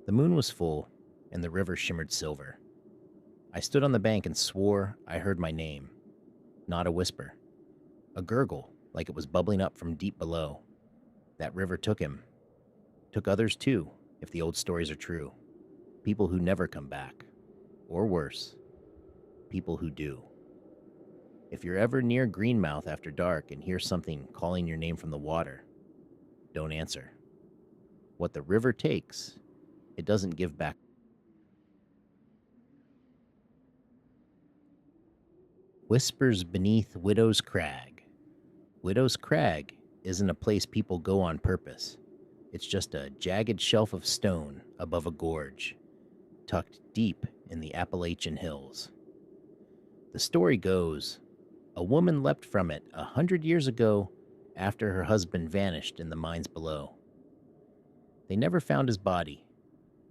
The moon was full, and the river shimmered silver. I stood on the bank and swore I heard my name. Not a whisper. A gurgle, like it was bubbling up from deep below. That river took him. Took others too, if the old stories are true. People who never come back. Or worse, people who do. If you're ever near Greenmouth after dark and hear something calling your name from the water, don't answer. What the river takes, it doesn't give back. Whispers beneath Widow's Crag. Widow's Crag isn't a place people go on purpose. It's just a jagged shelf of stone above a gorge, tucked deep in the Appalachian hills. The story goes, a woman leapt from it 100 years ago after her husband vanished in the mines below. They never found his body,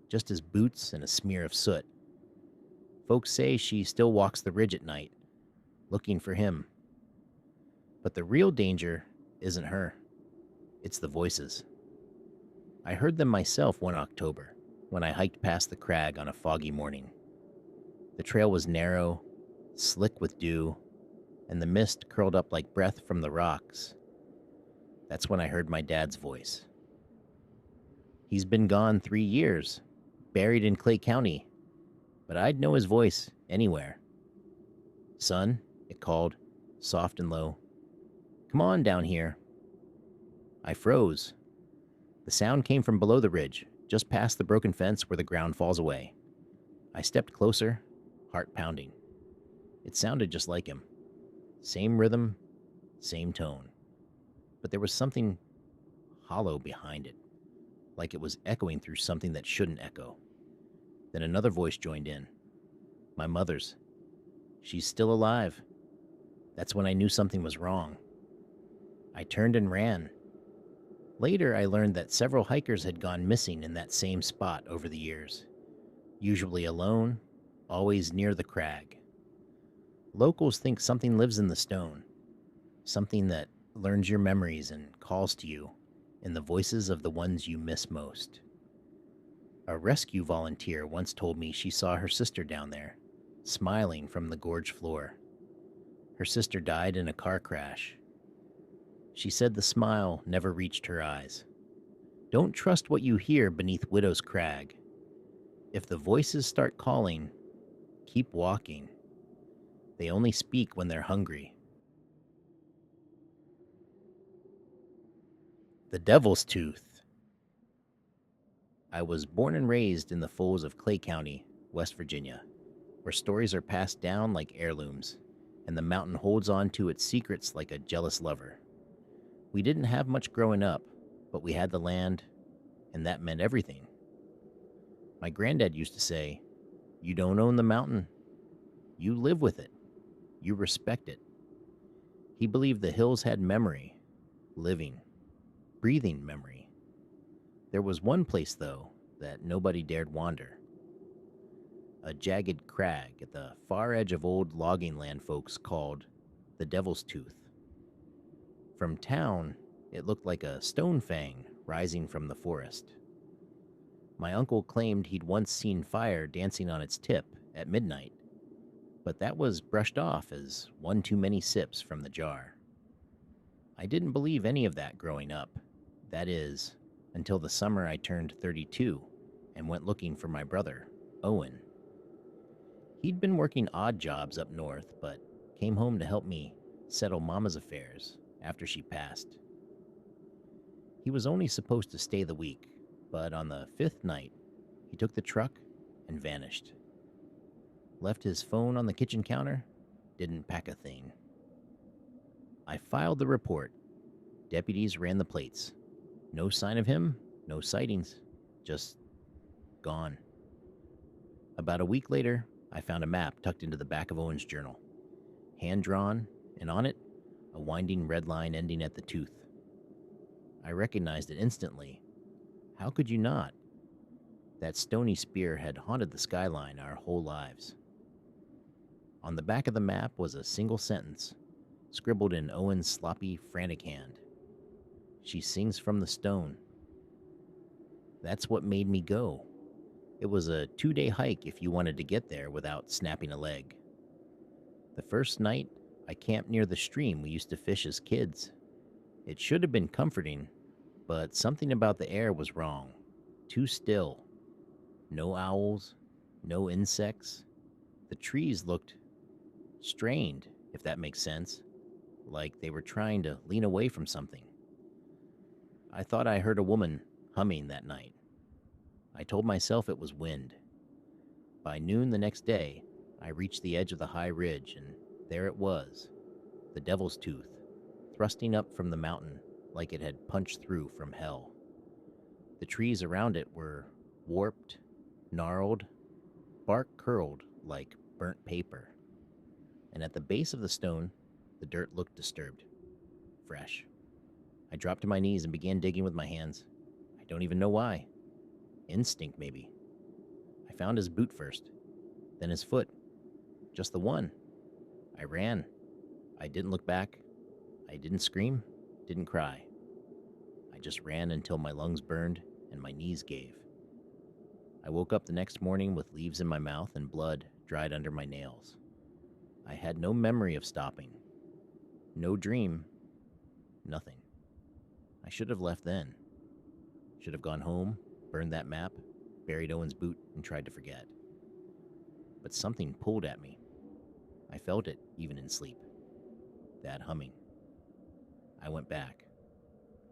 just his boots and a smear of soot. Folks say she still walks the ridge at night, looking for him. But the real danger isn't her. It's the voices. I heard them myself one October when I hiked past the crag on a foggy morning. The trail was narrow, slick with dew, and the mist curled up like breath from the rocks. That's when I heard my dad's voice. He's been gone 3 years, buried in Clay County, but I'd know his voice anywhere. Son, it called, soft and low. "Come on down here." I froze. The sound came from below the ridge, just past the broken fence where the ground falls away. I stepped closer, heart pounding. It sounded just like him. Same rhythm, same tone. But there was something hollow behind it, like it was echoing through something that shouldn't echo. Then another voice joined in. My mother's. "She's still alive." That's when I knew something was wrong. I turned and ran. Later, I learned that several hikers had gone missing in that same spot over the years, usually alone, always near the crag. Locals think something lives in the stone, something that learns your memories and calls to you in the voices of the ones you miss most. A rescue volunteer once told me she saw her sister down there, smiling from the gorge floor. Her sister died in a car crash. She said the smile never reached her eyes. Don't trust what you hear beneath Widow's Crag. If the voices start calling, keep walking. They only speak when they're hungry. The Devil's Tooth. I was born and raised in the folds of Clay County, West Virginia, where stories are passed down like heirlooms, and the mountain holds on to its secrets like a jealous lover. We didn't have much growing up, but we had the land, and that meant everything. My granddad used to say, "You don't own the mountain. You live with it. You respect it." He believed the hills had memory, living, breathing memory. There was one place, though, that nobody dared wander. A jagged crag at the far edge of old logging land folks called the Devil's Tooth. From town, it looked like a stone fang rising from the forest. My uncle claimed he'd once seen fire dancing on its tip at midnight, but that was brushed off as one too many sips from the jar. I didn't believe any of that growing up. That is, until the summer I turned 32 and went looking for my brother, Owen. He'd been working odd jobs up north, but came home to help me settle Mama's affairs after she passed. He was only supposed to stay the week, but on the 5th night, he took the truck and vanished. Left his phone on the kitchen counter, didn't pack a thing. I filed the report. Deputies ran the plates. No sign of him, no sightings, just gone. About a week later, I found a map tucked into the back of Owen's journal, hand-drawn, and on it, a winding red line ending at the tooth. I recognized it instantly. How could you not? That stony spear had haunted the skyline our whole lives. On the back of the map was a single sentence, scribbled in Owen's sloppy, frantic hand. "She sings from the stone." That's what made me go. It was a 2-day hike if you wanted to get there without snapping a leg. The first night, I camped near the stream we used to fish as kids. It should have been comforting, but something about the air was wrong. Too still. No owls, no insects. The trees looked strained, if that makes sense, like they were trying to lean away from something. I thought I heard a woman humming that night. I told myself it was wind. By noon the next day, I reached the edge of the high ridge, and there it was, the Devil's Tooth, thrusting up from the mountain like it had punched through from hell. The trees around it were warped, gnarled, bark curled like burnt paper. And at the base of the stone, the dirt looked disturbed, fresh. I dropped to my knees and began digging with my hands. I don't even know why. Instinct, maybe. I found his boot first, then his foot. Just the one. I ran. I didn't look back. I didn't scream, didn't cry. I just ran until my lungs burned and my knees gave. I woke up the next morning with leaves in my mouth and blood dried under my nails. I had no memory of stopping. No dream. Nothing. I should have left then. Should have gone home, burned that map, buried Owen's boot, and tried to forget. But something pulled at me. I felt it even in sleep. that humming. I went back.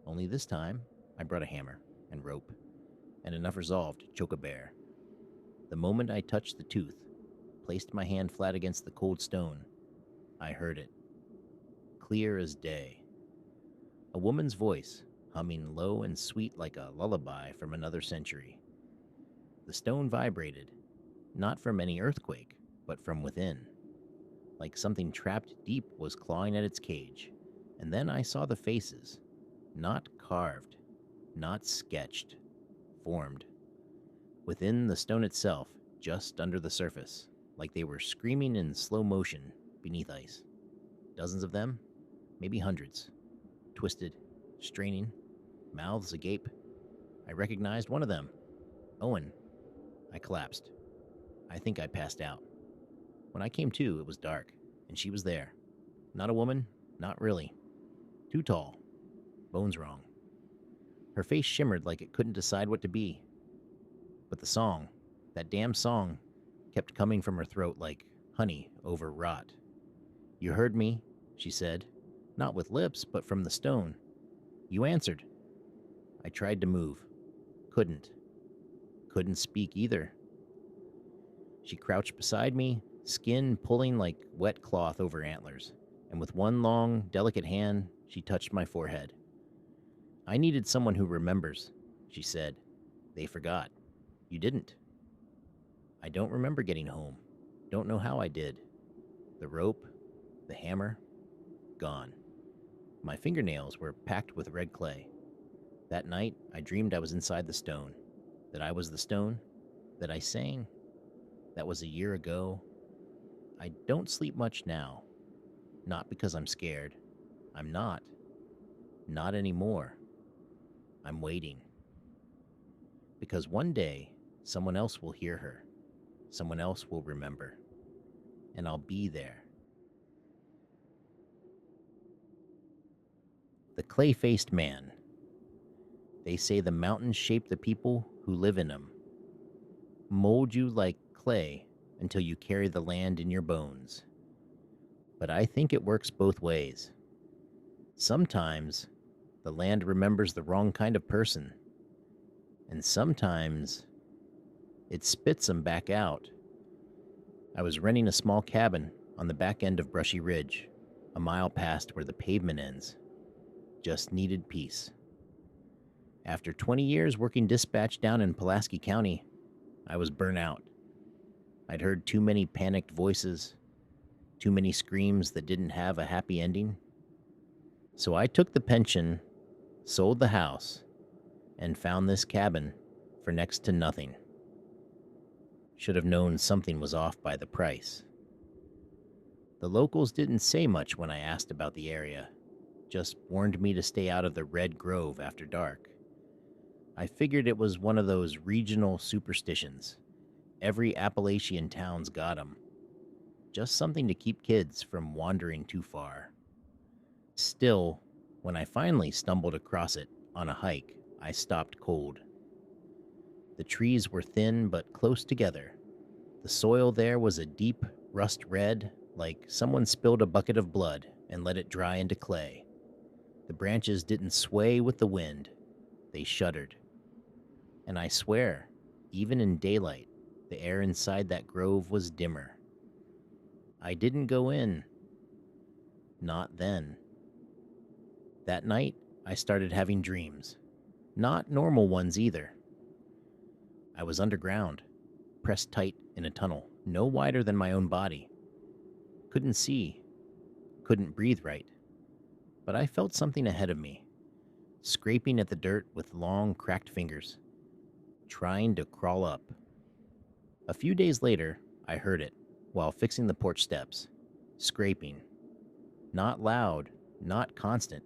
Only this time, I brought a hammer and rope and enough resolve to choke a bear. The moment I touched the tooth, placed my hand flat against the cold stone, I heard it, clear as day. A woman's voice, humming low and sweet like a lullaby from another century. The stone vibrated, not from any earthquake, but from within, like something trapped deep was clawing at its cage. And then I saw the faces, not carved, not sketched, formed. Within the stone itself, just under the surface, like they were screaming in slow motion beneath ice. Dozens of them, maybe hundreds, twisted, straining, mouths agape. I recognized one of them, Owen. I collapsed. I think I passed out. When I came to, it was dark, and she was there. Not a woman, not really. Too tall, bones wrong. Her face shimmered like it couldn't decide what to be. But the song, that damn song, kept coming from her throat like honey over rot. You heard me, she said, not with lips, but from the stone. You answered. I tried to move. Couldn't. Couldn't speak either. She crouched beside me, skin pulling like wet cloth over antlers, and with one long, delicate hand, she touched my forehead. I needed someone who remembers, she said. They forgot. You didn't. I don't remember getting home. Don't know how I did. The rope, the hammer, gone. My fingernails were packed with red clay. That night, I dreamed I was inside the stone, that I was the stone, that I sang. That was a year ago. I don't sleep much now. Not because I'm scared. I'm not. Not anymore. I'm waiting. Because one day, someone else will hear her. Someone else will remember. And I'll be there. The clay-faced man. They say the mountains shape the people who live in them. Mold you like clay until you carry the land in your bones. But I think it works both ways. Sometimes the land remembers the wrong kind of person. And sometimes it spits them back out. I was renting a small cabin on the back end of Brushy Ridge, a mile past where the pavement ends. Just needed peace. After 20 years working dispatch down in Pulaski County, I was burnt out. I'd heard too many panicked voices, too many screams that didn't have a happy ending. So I took the pension, sold the house, and found this cabin for next to nothing. Should have known something was off by the price. The locals didn't say much when I asked about the area, just warned me to stay out of the Red Grove after dark. I figured it was one of those regional superstitions. Every Appalachian town's got 'em. Just something to keep kids from wandering too far. Still, when I finally stumbled across it on a hike, I stopped cold. The trees were thin but close together. The soil there was a deep rust red, like someone spilled a bucket of blood and let it dry into clay. The branches didn't sway with the wind. They shuddered. And I swear, even in daylight, the air inside that grove was dimmer. I didn't go in. Not then. That night, I started having dreams. Not normal ones either. I was underground, pressed tight in a tunnel, no wider than my own body. Couldn't see, couldn't breathe right. But I felt something ahead of me, scraping at the dirt with long, cracked fingers, trying to crawl up. A few days later, I heard it while fixing the porch steps, scraping. Not loud, not constant,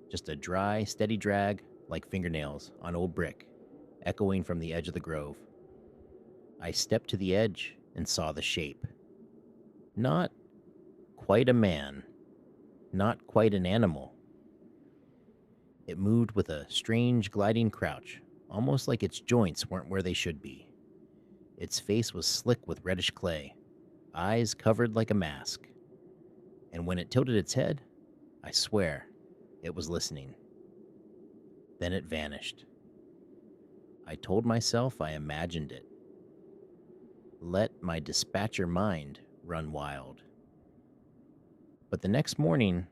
just a dry, steady drag like fingernails on old brick, echoing from the edge of the grove. I stepped to the edge and saw the shape. Not quite a man, not quite an animal. It moved with a strange gliding crouch, almost like its joints weren't where they should be. Its face was slick with reddish clay, eyes covered like a mask. And when it tilted its head, I swear, it was listening. Then it vanished. I told myself I imagined it. Let my dispatcher mind run wild. But the next morning,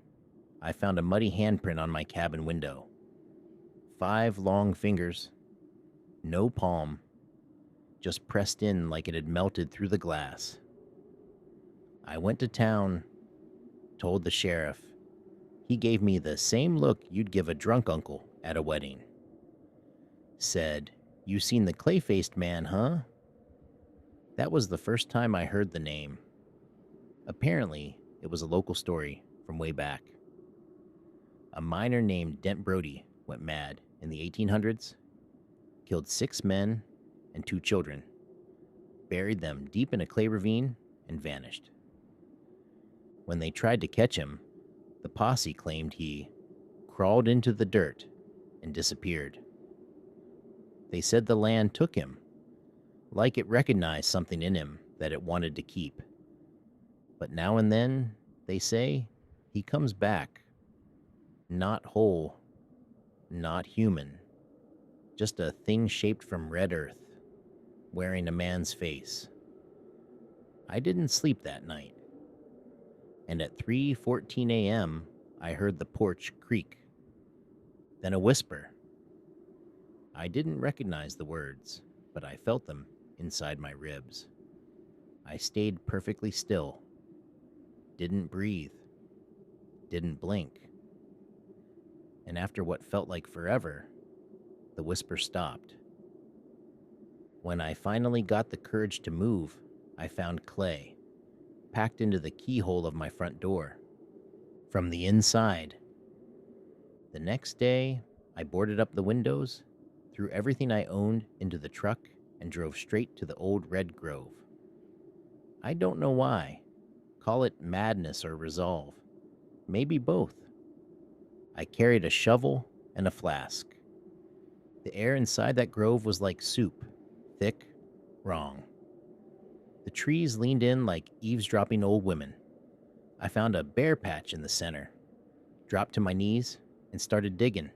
I found a muddy handprint on my cabin window. 5 long fingers, no palm, just pressed in like it had melted through the glass. I went to town, told the sheriff. He gave me the same look you'd give a drunk uncle at a wedding. Said, "You seen the clay-faced man, huh?" That was the first time I heard the name. Apparently, it was a local story from way back. A miner named Dent Brody went mad in the 1800s, killed 6 men and 2 children, buried them deep in a clay ravine, and vanished. When they tried to catch him, the posse claimed he crawled into the dirt and disappeared. They said the land took him, like it recognized something in him that it wanted to keep. But now and then, they say, he comes back. Not whole, not human, just a thing shaped from red earth, wearing a man's face. I didn't sleep that night. And at 3:14 a.m., I heard the porch creak. Then a whisper. I didn't recognize the words, but I felt them inside my ribs. I stayed perfectly still. Didn't breathe. Didn't blink. And after what felt like forever, the whisper stopped. When I finally got the courage to move, I found clay, packed into the keyhole of my front door, from the inside. The next day, I boarded up the windows, threw everything I owned into the truck, and drove straight to the old red grove. I don't know why. Call it madness or resolve. Maybe both. I carried a shovel and a flask. The air inside that grove was like soup, thick, wrong. The trees leaned in like eavesdropping old women. I found a bare patch in the center, dropped to my knees, and started digging.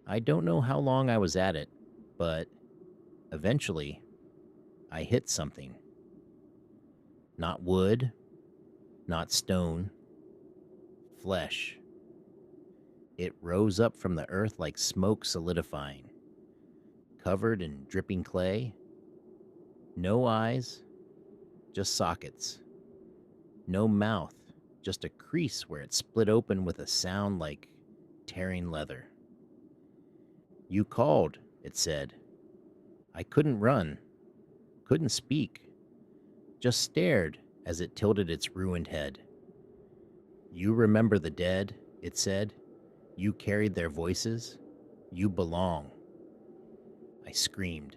I don't know how long I was at it, but eventually, I hit something. Not wood, not stone, flesh. It rose up from the earth like smoke solidifying, covered in dripping clay. No eyes, just sockets. No mouth, just a crease where it split open with a sound like tearing leather. "You called," it said. I couldn't run, couldn't speak, just stared as it tilted its ruined head. "You remember the dead," it said. "You carried their voices. You belong." I screamed,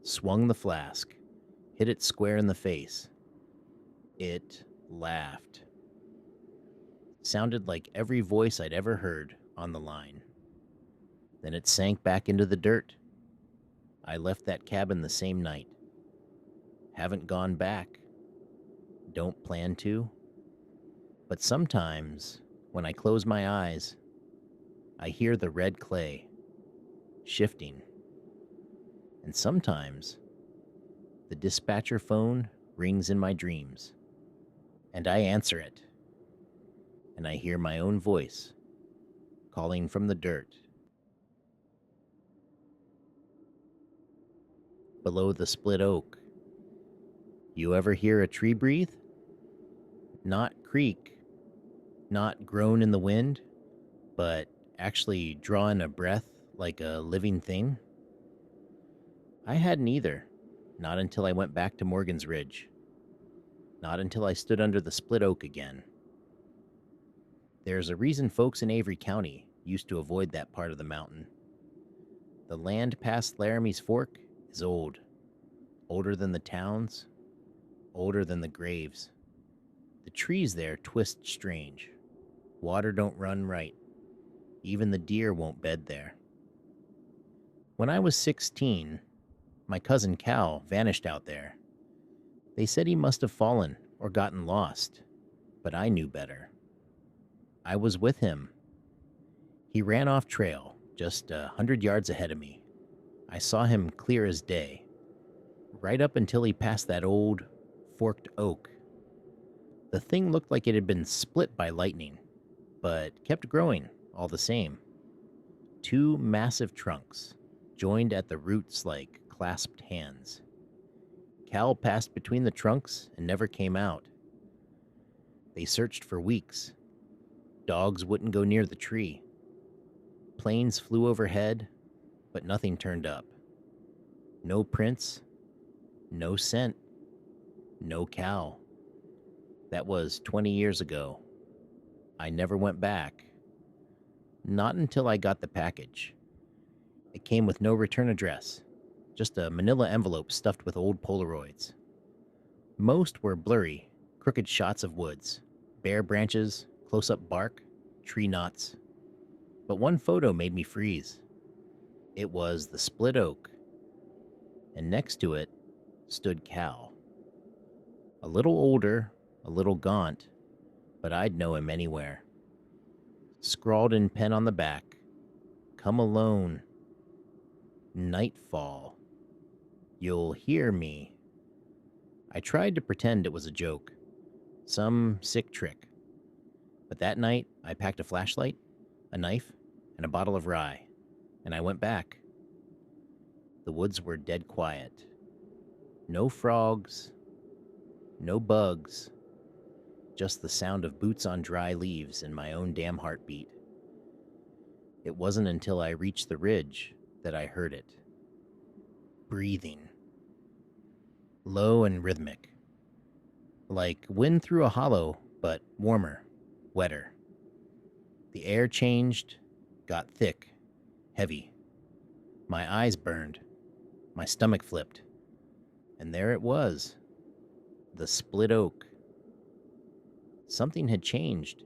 swung the flask, hit it square in the face. It laughed. Sounded like every voice I'd ever heard on the line. Then it sank back into the dirt. I left that cabin the same night. Haven't gone back. Don't plan to. But sometimes, when I close my eyes, I hear the red clay shifting. And sometimes, the dispatcher phone rings in my dreams, and I answer it, and I hear my own voice calling from the dirt. Below the split oak. You ever hear a tree breathe? Not creak, not groan in the wind, but actually draw in a breath like a living thing? I hadn't either, not until I went back to Morgan's Ridge. Not until I stood under the split oak again. There's a reason folks in Avery County used to avoid that part of the mountain. The land past Laramie's Fork is old. Older than the towns, older than the graves. The trees there twist strange. Water don't run right. Even the deer won't bed there. When I was 16, my cousin Cal vanished out there. They said he must have fallen or gotten lost, but I knew better. I was with him. He ran off trail, just 100 yards ahead of me. I saw him clear as day, right up until he passed that old, forked oak. The thing looked like it had been split by lightning, but kept growing all the same. Two massive trunks, joined at the roots like clasped hands. Cal passed between the trunks and never came out. They searched for weeks. Dogs wouldn't go near the tree. Planes flew overhead, but nothing turned up. No prints, no scent, no Cal. That was 20 years ago. I never went back. Not until I got the package. It came with no return address, just a manila envelope stuffed with old Polaroids. Most were blurry, crooked shots of woods, bare branches, close-up bark, tree knots. But one photo made me freeze. It was the split oak, and next to it stood Cal. A little older, a little gaunt, but I'd know him anywhere. Scrawled in pen on the back, "Come alone. Nightfall. You'll hear me." I tried to pretend it was a joke, some sick trick. But that night, I packed a flashlight, a knife, and a bottle of rye, and I went back. The woods were dead quiet. No frogs, no bugs, just the sound of boots on dry leaves and my own damn heartbeat. It wasn't until I reached the ridge that I heard it. Breathing. Low and rhythmic. Like wind through a hollow, but warmer, wetter. The air changed, got thick, heavy. My eyes burned. My stomach flipped. And there it was. The split oak. Something had changed.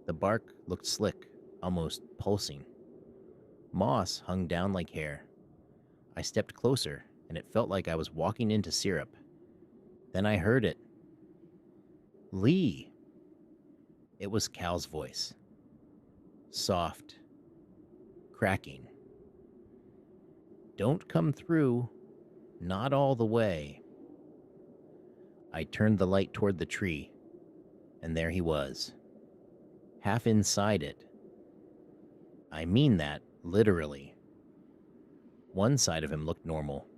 The bark looked slick, almost pulsing. Moss hung down like hair. I stepped closer, and it felt like I was walking into syrup. Then I heard it. "Lee." It was Cal's voice. Soft. Cracking. "Don't come through. Not all the way." I turned the light toward the tree, and there he was. Half inside it. I mean that literally. One side of him looked normal,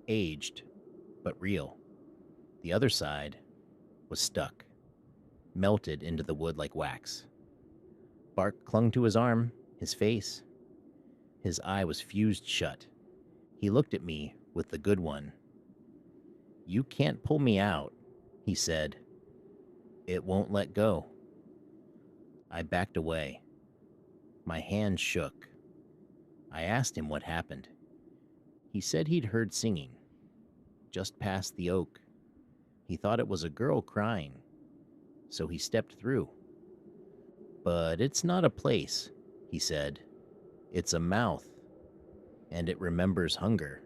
aged, but real. The other side was stuck, melted into the wood like wax. Bark clung to his arm, his face. His eye was fused shut. He looked at me with the good one. "You can't pull me out," he said. "It won't let go." I backed away. My hand shook. I asked him what happened. He said he'd heard singing, just past the oak. He thought it was a girl crying, so he stepped through. "But it's not a place," he said. "It's a mouth, and it remembers hunger."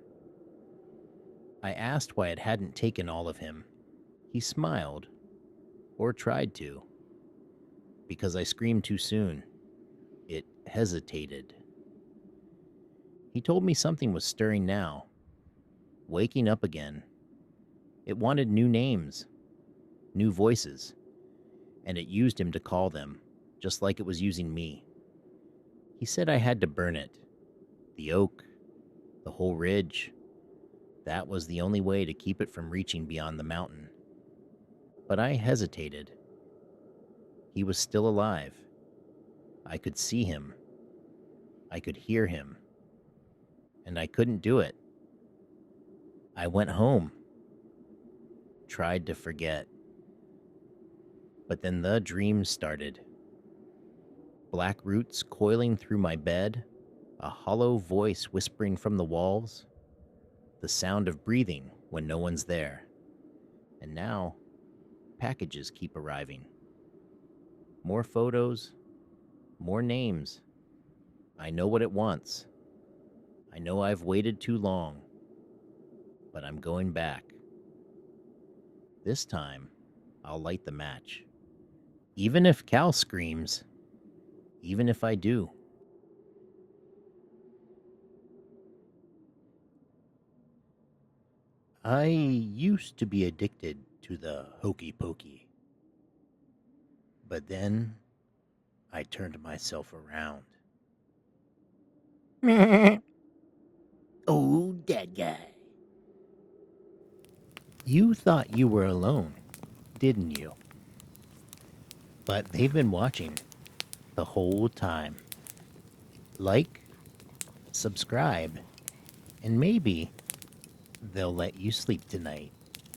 I asked why it hadn't taken all of him. He smiled, or tried to. Because I screamed too soon. It hesitated. He told me something was stirring now, waking up again. It wanted new names, new voices, and it used him to call them, just like it was using me. He said I had to burn it. The oak, the whole ridge. That was the only way to keep it from reaching beyond the mountain. But I hesitated. He was still alive. I could see him. I could hear him. And I couldn't do it. I went home. Tried to forget. But then the dream started. Black roots coiling through my bed, a hollow voice whispering from the walls, the sound of breathing when no one's there. And now, packages keep arriving. More photos, more names. I know what it wants. I know I've waited too long, but I'm going back. This time, I'll light the match. Even if Cal screams, even if I do. I used to be addicted to the hokey pokey, but then I turned myself around. Oh, that guy. You thought you were alone, didn't you? But they've been watching the whole time. Like, subscribe, and maybe they'll let you sleep tonight.